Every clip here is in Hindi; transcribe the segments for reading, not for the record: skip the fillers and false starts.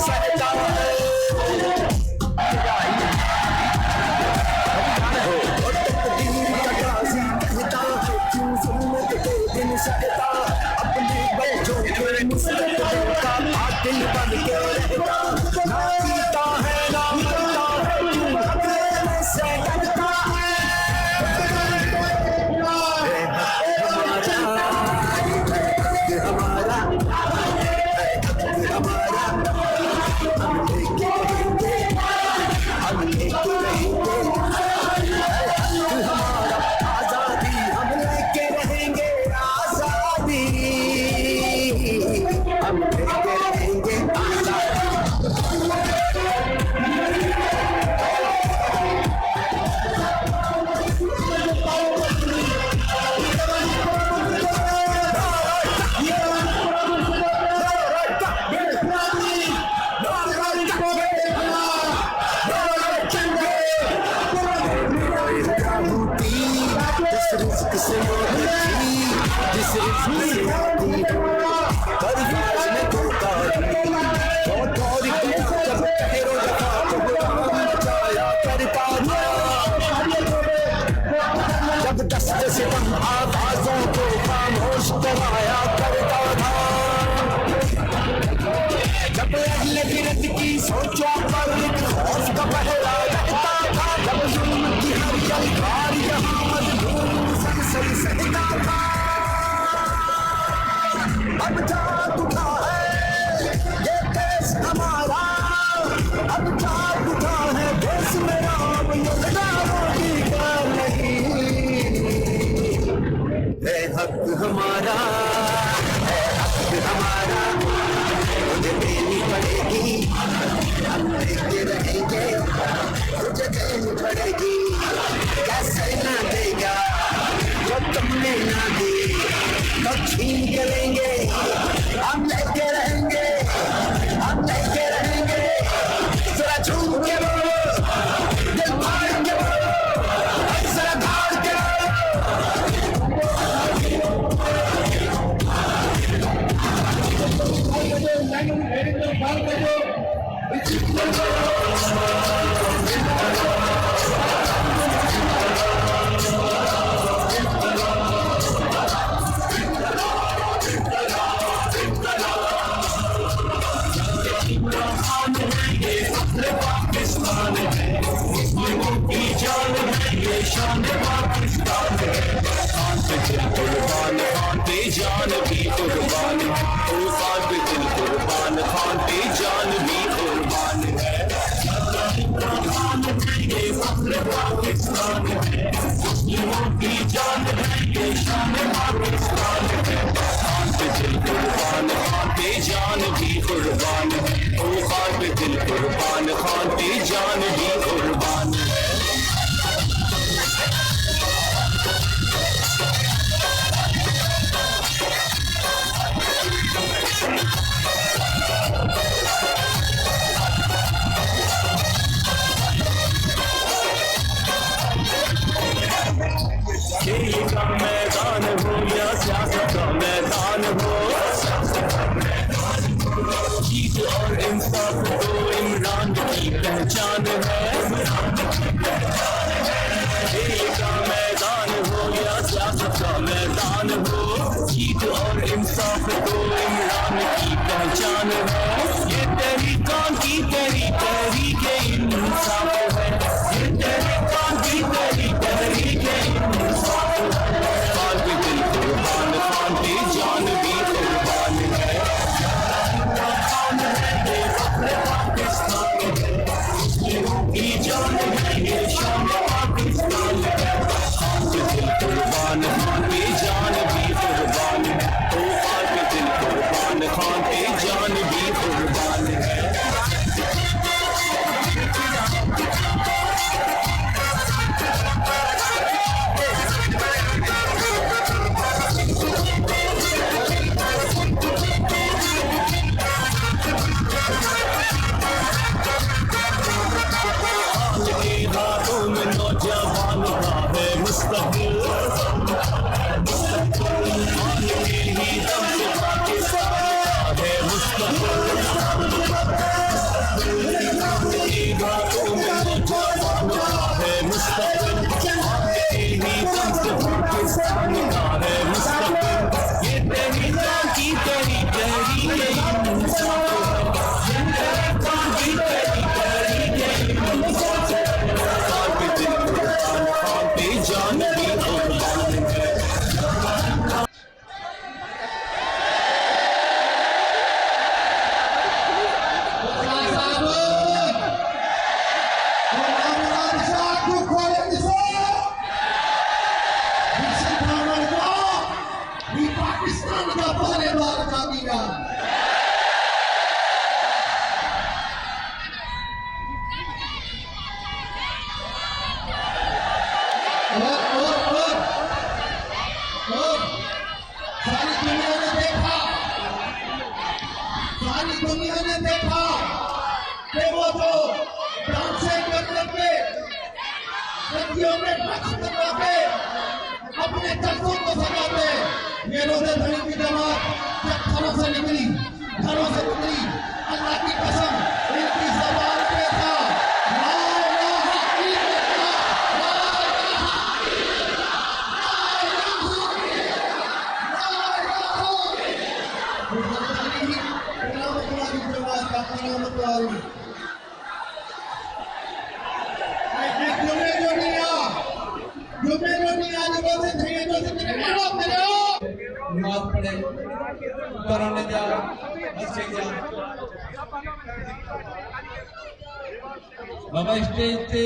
सहता है। तकदीर का काजी कहता है क्यों जुल्म के दिन सहता, अपने बच्चों के मुस्तकबिल का कातिल बन के रहता, ना जीता है ना मरता है क्यों अपने से डरता है। हमारा हमारा हम लेके रहेंगे, हम लेके रहेंगे हमारा आजादी, हम लेके रहेंगे आजादी, हम लेके रहेंगे आजादी। जिस रिस्क से आती पर फौज में धोखा जब ठहरो जगह तो बचाया करता था, जब दस्त से कम आवाजों को खामोश कराया करता था, जब अगले गिरद की सोचों पर एक खौफ का पहरा रहता था, जब जुल्म की हर यलगार यहाँ मजबूर सही सहता था। अब जाग उठा है ये देश हमारा, अब जाग उठा है देश मेरा, अब योगदानों का नहीं है हक हमारा, है हक हमारा, मुझे देनी पड़ेगी, हम लेके रहेंगे, मुझे देनी पड़ेगी, कैसे ना देगा जो तुमने ना दी, तो छीन के लेंगे, हम लेके रहेंगे, हम लेके रहेंगे, जरा झूम के बोलो, दिल फाड़ के बोलो, जरा धाड़ के जान भी कुर्बान, तूफान पे दिल कुर्बान, खान पे जान भी कुर्बान है। ये फख्र पाकिस्तान है, मुस्लिमों की जान है, ये शान पाकिस्तान है। खान पे दिल कुर्बान, खान पे जान भी कुर्बान, तूफान पे दिल कुर्बान, खान पे जान भी कुर्बान है। खेल का मैदान हो या सियासत का मैदान हो, जीत और इंसाफ तो इमरान की पहचान है। खेल का मैदान हो या सियासत का मैदान हो, जीत और इंसाफ तो इमरान की पहचान है। ये तहरीकान की तहरीक इंसाफ है, ये तहरीकान की तहरीक इंसाफ है। खान पे दिल कुर्बान, खान पे जान भी कुर्बान है। खान है ये फख्र पाकिस्तान है, मुस्लिमों की जान है, ये शान पाकिस्तान है। खान पे दिल कुर्बान, खान पे जान भी कुर्बान है। तो खान पे दिल कुर्बान, खान पे जान भी कुर्बान है। दुनिया ने देखा कि वो जो डांसे करके नदियों में रक्स करवाते अपने जलसों को सजाते, ये रोज़े धनी की जमात जब घरों से निकली अल्लाह की कसम इनकी ज़बान पे था ला इलाहा इल्लल्लाह, ला नमाज पढ़े कराने जा मस्जिद जा बाबा स्टेज पे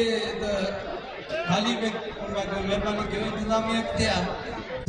खाली में मेहरबानी करो इंतजामिया क्या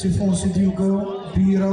सिफों सीधियों करो पीरो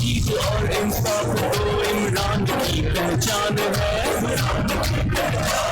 जीत और इंसाफ तो इमरान की पहचान है।